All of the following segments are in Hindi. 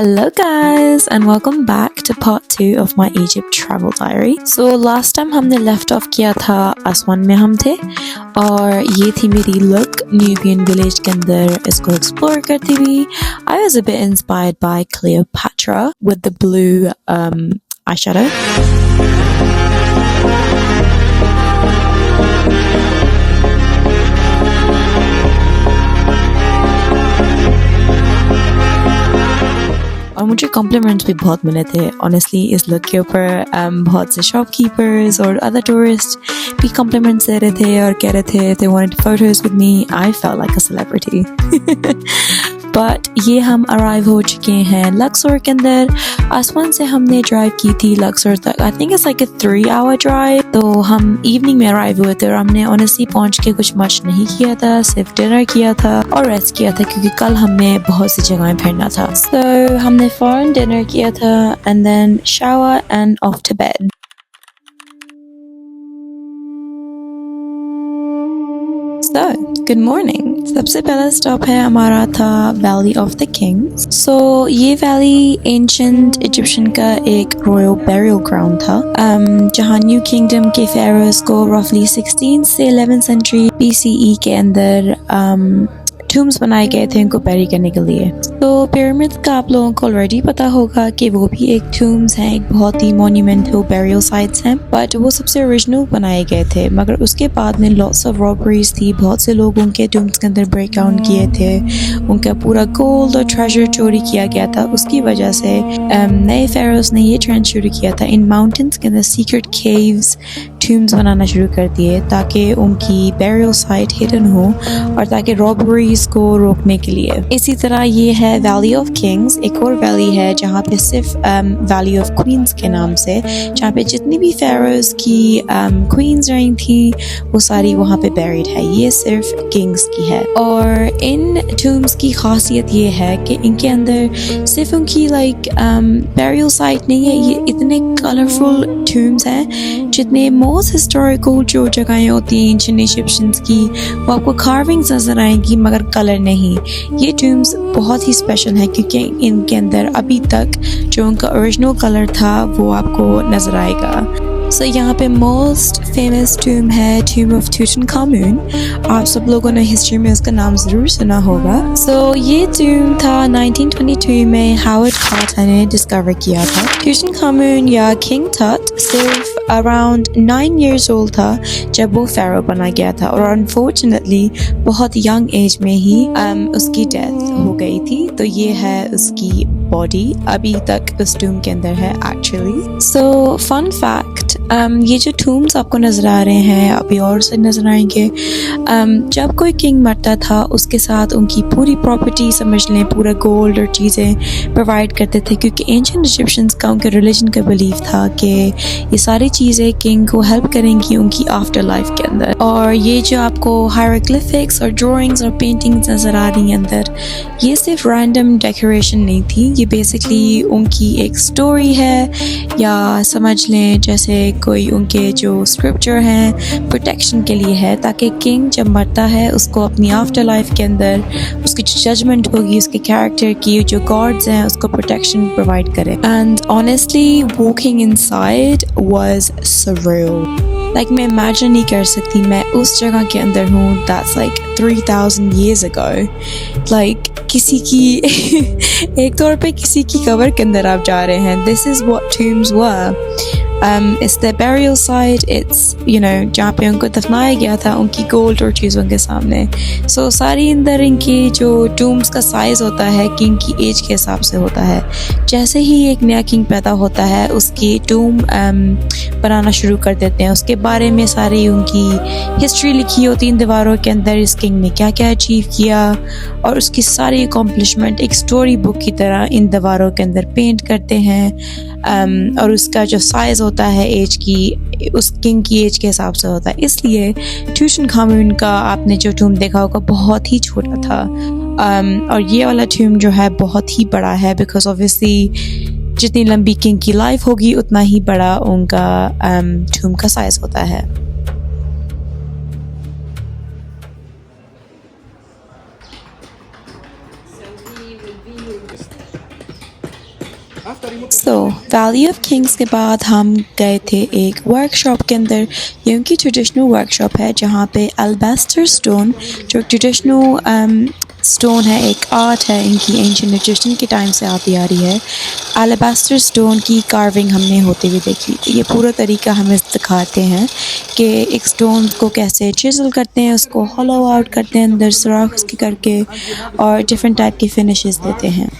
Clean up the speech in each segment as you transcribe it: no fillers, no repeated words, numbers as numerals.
Hello guys and welcome back to part 2 of my Egypt travel diary. So last time हमने left off किया था असवान में हम थे और ये थी मेरी look Nubian village के अंदर इसको explore करती हुई. I was a bit inspired by Cleopatra with the blue eyeshadow. और मुझे कॉम्प्लीमेंट्स भी बहुत मिले थे ऑनेस्टली इस लुक के ऊपर. बहुत से शॉपकीपर्स और अदर टूरिस्ट भी कॉम्प्लीमेंट्स दे रहे थे और कह रहे थे they wanted photos with me. I felt like a celebrity. But ये हम अराइव हो चुके हैं लक्सोर के अंदर. आसमान से हमने ड्राइव की थी लक्सोर तक. I think it's like a 3-hour drive. तो हम इवनिंग में अराइव हुए थे और हमने ऑनेस्टली पहुंच के कुछ मच नहीं किया था, सिर्फ डिनर किया था और रेस्ट किया था क्योंकि कल हमने बहुत सी जगहें फिरना था. सो हमने फौरन डिनर किया था and then shower and off to bed. So, good morning. सबसे पहला स्टॉप है हमारा था valley of the kings. So ये वैली एंशिएंट इजिप्शियन का एक रॉयल बैरियल ग्राउंड था जहाँ न्यू किंगडम के फेरोज को रफली 16 से 11 सेंचुरी BCE के अंदर टूम्स बनाए गए थे उनको बैरी करने के लिए. तो पिरामिड का आप लोगों को ऑलरेडी पता होगा कि वो भी एक टूम्स हैं, एक बहुत ही मोन्यूमेंटल बैरियल साइट्स हैं, बट वो सबसे ओरिजिनल बनाए गए थे. मगर उसके बाद में लॉट्स ऑफ रॉबरीज थी. बहुत से लोग उनके टूम्स के अंदर ब्रेक डाउन किए थे, उनका पूरा गोल्ड और ट्रेजर चोरी किया गया था. उसकी वजह से नए फेरोज ने ये ट्रेंड शुरू किया था इन माउंटेन्स के अंदर सीक्रेट केव्स टूम्स बनाना शुरू कर दिए ताकि उनकी बैरियल साइट हिडन हो और ताकि रॉबरीज को रोकने के लिए. इसी तरह ये है वैली ऑफ किंग्स. एक और वैली है जहाँ पे सिर्फ वैली ऑफ क्वींस के नाम से, जहाँ पे जितनी भी फेरोज की क्वींस रही थी वो सारी वहाँ पे बैरिड है. ये सिर्फ किंग्स की है. और इन टूम्स की खासियत ये है कि इनके अंदर सिर्फ उनकी बैरियल साइट नहीं है, ये इतने कलरफुल टूम्स हैं जितने मोस्ट हिस्टोरिकल जो जगहें होती हैं एंशिएंट इजिप्शियंस की वो आपको कार्विंग्स नजर आएंगी मगर कलर नहीं. ये टूम्स बहुत ही स्पेशल है क्योंकि इनके अंदर अभी तक जो उनका ओरिजिनल कलर था वो आपको नजर आएगा. सो यहाँ पे मोस्ट फेमस टूम है टूम ऑफ टूटनखामुन. आप सब लोगों ने हिस्ट्री में उसका नाम ज़रूर सुना होगा. सो ये टूम था 1922 में हावर्ड कार्टर ने डिस्कवर किया था. टूटनखामुन या किंग टट सिर्फ अराउंड 9 years old था जब वो फेरो बना गया था और अनफॉर्चुनेटली बहुत यंग एज में ही उसकी डेथ हो गई थी. तो ये है उसकी बॉडी अभी तक उस टूम के अंदर है एक्चुअली. सो फन फैक्ट, ये जो टूम्स आपको नजर आ रहे हैं अभी और से नजर आएंगे, जब कोई किंग मरता था उसके साथ उनकी पूरी प्रॉपर्टी समझ लें पूरा गोल्ड और चीज़ें प्रोवाइड करते थे क्योंकि एंशिएंट इजिप्शियंस का उनके रिलीजन का बिलीफ था कि ये सारी चीज़ें किंग को हेल्प करेंगी उनकी आफ्टर लाइफ के अंदर. और ये जो आपको हायरोग्लिफिक्स और ड्राइंग्स और पेंटिंग्स नजर आ रही हैं अंदर, ये सिर्फ रैंडम डेकोरेशन नहीं थी, ये बेसिकली उनकी एक स्टोरी है या समझ लें जैसे कोई उनके जो स्क्रिप्चर हैं प्रोटेक्शन के लिए है ताकि किंग जब मरता है उसको अपनी आफ्टर लाइफ के अंदर उसकी जो जजमेंट होगी उसके कैरेक्टर की जो गॉड्स हैं उसको प्रोटेक्शन प्रोवाइड करे. And honestly walking inside was surreal. मैं इमेजिन नहीं कर सकती मैं उस जगह के अंदर हूँ. That's 3,000 years ago. किसी की एक तौर पे किसी की कब्र के अंदर आप जा रहे हैं. This is what tombs were. It's the burial site. It's जहाँ पे उनको दफनाया गया था उनकी गोल्ड और चीज़ों के सामने. So सारी अंदर इनकी जो टूम्स का साइज़ होता है किंग की एज के हिसाब से होता है. जैसे ही एक नया किंग पैदा होता है उसकी टूम बनाना शुरू कर देते हैं. उसके बारे में सारी उनकी हिस्ट्री लिखी होती है इन दीवारों के अंदर. इस किंग ने क्या क्या अचीव किया और उसकी सारी अकॉम्प्लिशमेंट एक स्टोरी बुक की तरह इन दीवारों के अंदर पेंट करते हैं. और उसका जो साइज़ होता है एज की उस किंग की एज के हिसाब से होता है. इसलिए टूटनखामुन का आपने जो टूम देखा होगा बहुत ही छोटा था और ये वाला टूम जो है बहुत ही बड़ा है बिकॉज ऑब्वियसली जितनी लंबी किंग की लाइफ होगी उतना ही बड़ा उनका टूम का साइज़ होता है. सो वैली ऑफ किंग्स के बाद हम गए थे एक वर्कशॉप के अंदर। ये उनकी ट्रेडिशनल वर्कशॉप है जहाँ पे अल्बास्टर स्टोन, जो ट्रेडिशनल स्टोन है, एक आर्ट है इनकी एंशिएंट इजिप्शियन के टाइम से आती आ रही है। अलाबास्टर स्टोन की कार्विंग हमने होते हुए देखी। ये पूरा तरीका हमें दिखाते हैं कि एक स्टोन को कैसे चिजल करते हैं, उसको हॉलो आउट करते हैं अंदर सुराख उसके करके, और डिफरेंट टाइप की फिनिशेस देते हैं।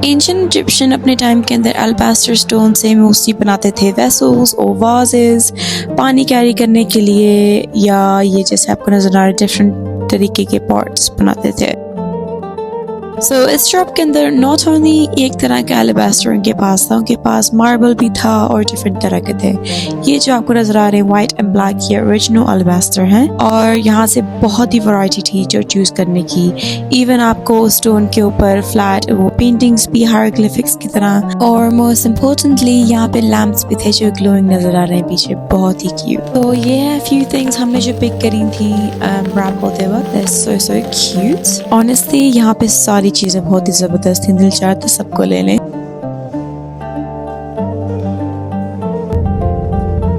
एंशिएंट इजिप्शियन अपने टाइम के अंदर अल्बास्टर स्टोन से मोस्टली बनाते थे वेसल्स और वाजेस, पानी कैरी करने के लिए, या ये जैसे आपको नजर आ रहा है डिफरेंट तरीके के पॉट्स बनाते थे। सो इस शॉप के अंदर नॉट ओनली एक तरह का अलाबास्टर उनके पास था, उनके पास मार्बल भी था और डिफरेंट तरह के थे। ये जो आपको नजर आ रहे हैं वाइट एंड ब्लैक, ये ओरिजिनल अलाबास्टर हैं और यहाँ से बहुत ही वैरायटी थी जो चूज करने की। इवन आपको स्टोन के ऊपर फ्लैट वो पेंटिंग्स भी हायरोग्लिफिक्स की तरह, और मोस्ट इम्पोर्टेंटली यहाँ पे लैम्प्स भी थे जो ग्लोइंग नजर आ रहे हैं पीछे, बहुत ही क्यूट। तो ये है फ्यू थिंग्स हमने जो पिक करी थी रैप होते वक्त। सो क्यूट ऑनेस्टली, यहाँ पे सारी चीजें बहुत ही जबरदस्त थी, दिल चाहता सबको ले लें।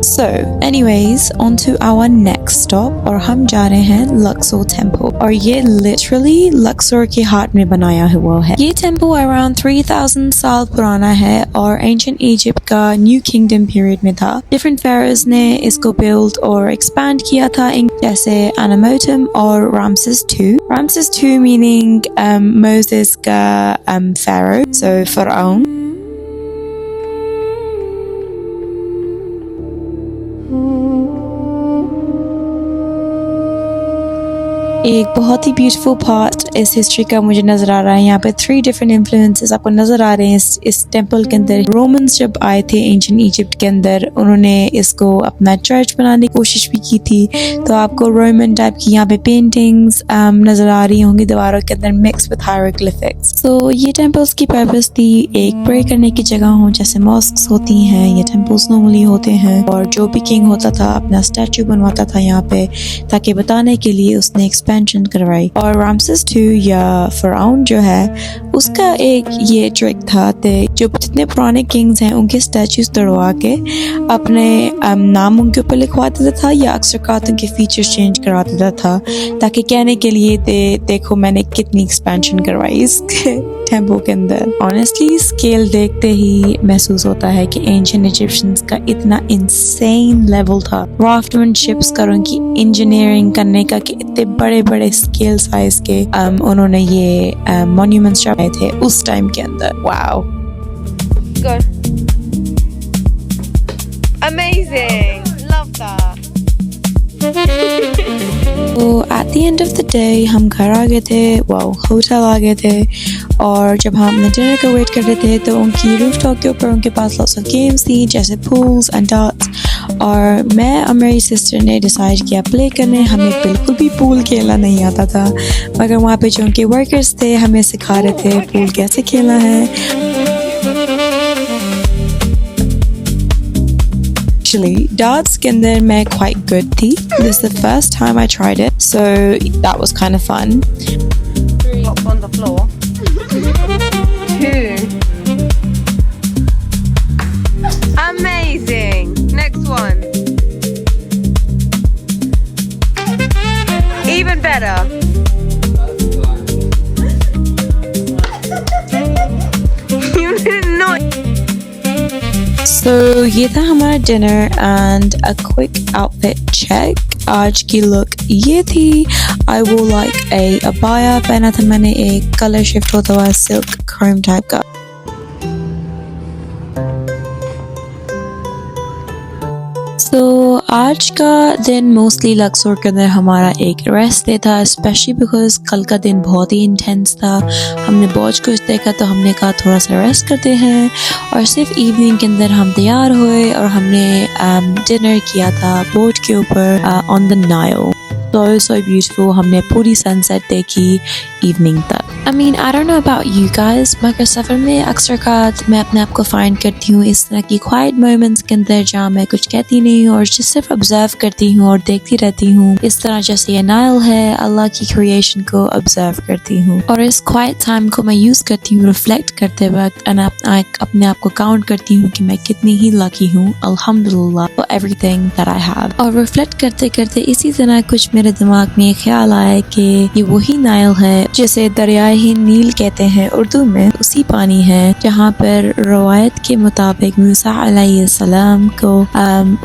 So, anyways, on to our next stop, और हम जा रहे हैं लक्सोर टेम्पल, और ये literally लक्सोर के हार्ट में बनाया हुआ है। ये टेम्पल around 3000 साल पुराना है और एंशिएंट इजिप्ट का न्यू किंगडम पीरियड में था। डिफरेंट फेरोज ने इसको बिल्ड और एक्सपैंड किया था, जैसे एनामोटम और रामसेस II मीनिंग मोसेस का फेरो, so फराउन। एक बहुत ही ब्यूटीफुल पार्ट इस हिस्ट्री का मुझे नजर आ रहा है। यहाँ पे 3 डिफरेंट इन्फ्लुएंसेस आपको नजर आ रहे हैं इस टेम्पल के अंदर। रोमन्स जब आए थे एंशिएंट इजिप्ट के अंदर, उन्होंने इसको अपना चर्च बनाने की कोशिश भी की थी, तो आपको रोमन टाइप की यहाँ पे पेंटिंग्स नजर आ रही होंगी दीवारों के अंदर मिक्स विद हायरोग्लिफिक्स। तो ये टेम्पल्स की पर्पस थी एक प्रे करने की जगह हो, जैसे मॉस्क्स होती हैं या टेम्पल्स नॉर्मली होते हैं, और जो भी किंग होता था अपना स्टैचू बनवाता था यहाँ पे, ताकि बताने के लिए उसने एक्सपेंशन करवाई। और रामसेस II या फराउन जो है, उसका एक ये ट्रिक था कि जो जितने पुराने किंग्स हैं उनके स्टैचूज तोड़वा के अपने नाम उनके ऊपर लिखवा देता था, या अक्सर कात उनके फीचर्स चेंज करा देता था, ताकि कहने के लिए देखो मैंने कितनी एक्सपेंशन करवाई इस टेम्पल के अंदर। ऑनेस्टली स्केल देखते ही महसूस होता है कि एंशिएंट इजिप्शियंस का इतना इंसेन लेवल था क्राफ्टमैनशिप्स का, उनकी इंजीनियरिंग करने का, कि इतने बड़े बड़े स्केल साइज के उन्होंने ये मॉन्यूमेंट्स बनाए थे उस टाइम के अंदर। Wow, Good. Amazing. Love that. तो at the end of the day हम घर आ गए थे, होटल आ गए थे, और जब हम डिनर का वेट कर रहे थे तो उनकी रूफटॉप के ऊपर उनके पास लॉट्स ऑफ गेम्स थी, जैसे पूल्स एंड डार्ट्स, और मैं और मेरी सिस्टर ने डिसाइड किया प्ले करने। हमें बिल्कुल भी पूल खेलना नहीं आता था, मगर वहाँ पे जो उनके वर्कर्स थे हमें सिखा रहे थे पूल कैसे खेलना है। Actually, darts के अंदर मैं quite good थी. This is the first time I tried it, so that was kind of fun. 3 on the floor. 2. Amazing. Next one. Even better. You did not. So ये था हमारा dinner and a quick outfit check. आज की लुक ये थी। आई वो लाइक ए अबाया पहना था मैंने, एक कलर शिफ्ट होता हुआ सिल्क क्रीम टाइप का। तो आज का दिन मोस्टली लक्सोर के अंदर हमारा एक रेस्ट डे था, स्पेशली बिकॉज कल का दिन बहुत ही इंटेंस था। हमने बहुत कुछ देखा तो हमने कहा थोड़ा सा रेस्ट करते हैं, और सिर्फ इवनिंग के अंदर हम तैयार हुए और हमने डिनर किया था बोट के ऊपर on the Nile. So beautiful, हमने पूरी सनसेट देखी इवनिंग तक। I mean, I don't know about you guys, मगर सफ़र में अक्सर कात मैं अपने आप को फाइंड करती हूँ इस तरह की क्वाइट मोमेंट्स के अंदर जहाँ मैं कुछ कहती नहीं हूँ और just सिर्फ ऑब्जर्व करती हूँ और देखती रहती हूँ। इस तरह जैसे ये नाइल है, अल्लाह की क्रिएशन को ऑब्जर्व करती हूँ और इस क्वाइट टाइम को मैं यूज़ करती हूँ रिफ्लेक्ट करते वक्त और अपने आप को काउंट करती हूँ कि मैं कितनी ही लकी हूँ, अल्हम्दुलिल्लाह for everything that I have. और रिफ्लेक्ट करते करते इसी तरह कुछ मेरे दिमाग में ख्याल आया कि ये वही नाइल है जिसे दरियाए हिंद नील कहते हैं उर्दू में, उसी पानी है जहाँ पर रवायत के मुताबिक मूसा अलैहिस्सलाम को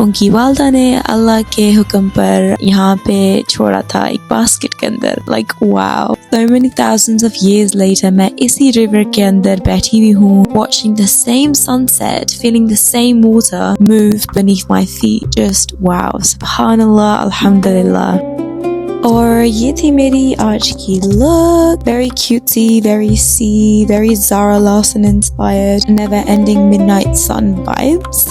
उनकी वालदा ने अल्लाह के हुक्म पर यहाँ पे छोड़ा था एक बास्केट के अंदर। Like wow, so many thousands of years later मैं इसी रिवर के अंदर बैठी हुई हूँ, watching the same sunset, feeling the same water move beneath my feet. Just wow, subhanallah, alhamdulillah. और ये थी मेरी आज की look, very cutesy, very sea, very Zara Larsson inspired, never ending midnight sun vibes.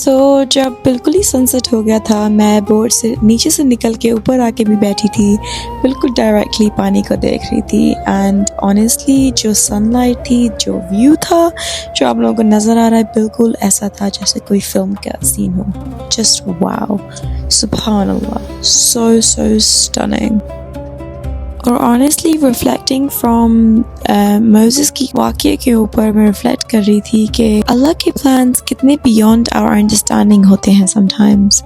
तो जब बिल्कुल ही सनसेट हो गया था, मैं बोट से नीचे से निकल के ऊपर आके भी बैठी थी, बिल्कुल डायरेक्टली पानी को देख रही थी एंड ऑनेस्टली जो सनलाइट थी, जो व्यू था, जो आप लोगों को नज़र आ रहा है, बिल्कुल ऐसा था जैसे कोई फिल्म का सीन हो। जस्ट वाओ, सुभानअल्लाह, सो स्टनिंग। और ऑनेस्टली रिफ्लेक्टिंग फ्रॉम मोसेस की वाक़ये के ऊपर मैं रिफ्लेक्ट कर रही थी कि अल्लाह के प्लान्स कितने बियॉन्ड आवर अंडरस्टैंडिंग होते हैं समटाइम्स,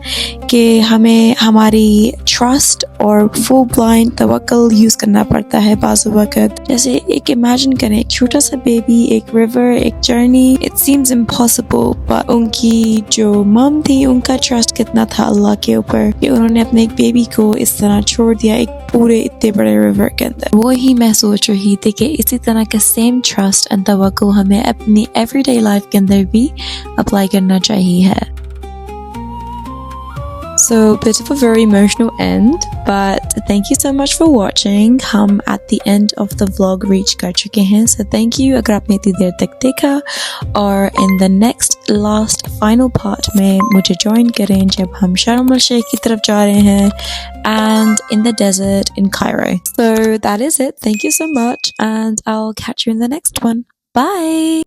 कि हमें हमारी ट्रस्ट और फुल ब्लाइंड तवक्कुल यूज़ करना पड़ता है बाज़ वक़्त। जैसे एक इमेजिन करें, एक छोटा सा बेबी, एक रिवर, एक जर्नी, इट सीम्स इम्पॉसिबल, पर उनकी जो मम थी उनका ट्रस्ट कितना था अल्लाह के ऊपर कि उन्होंने अपने एक बेबी को इस तरह छोड़ दिया एक पूरे इतने बड़े रिवर के अंदर। वो ही मैं सोच रही थी कि इसी तरह का सेम ट्रस्ट एंड तवक्कुल हमें अपनी एवरीडे लाइफ के अंदर भी अप्लाई करना चाहिए। So, bit of a very emotional end, but thank you so much for watching. हम at the end of the vlog reach कर चुके हैं, so thank you अगर आपने इतनी देर तक देखा, और in the next last final part में मुझे join करें जब हम शर्म अल शेख की तरफ जा रहे हैं and in the desert in Cairo. So that is it. Thank you so much and I'll catch you in the next one. Bye!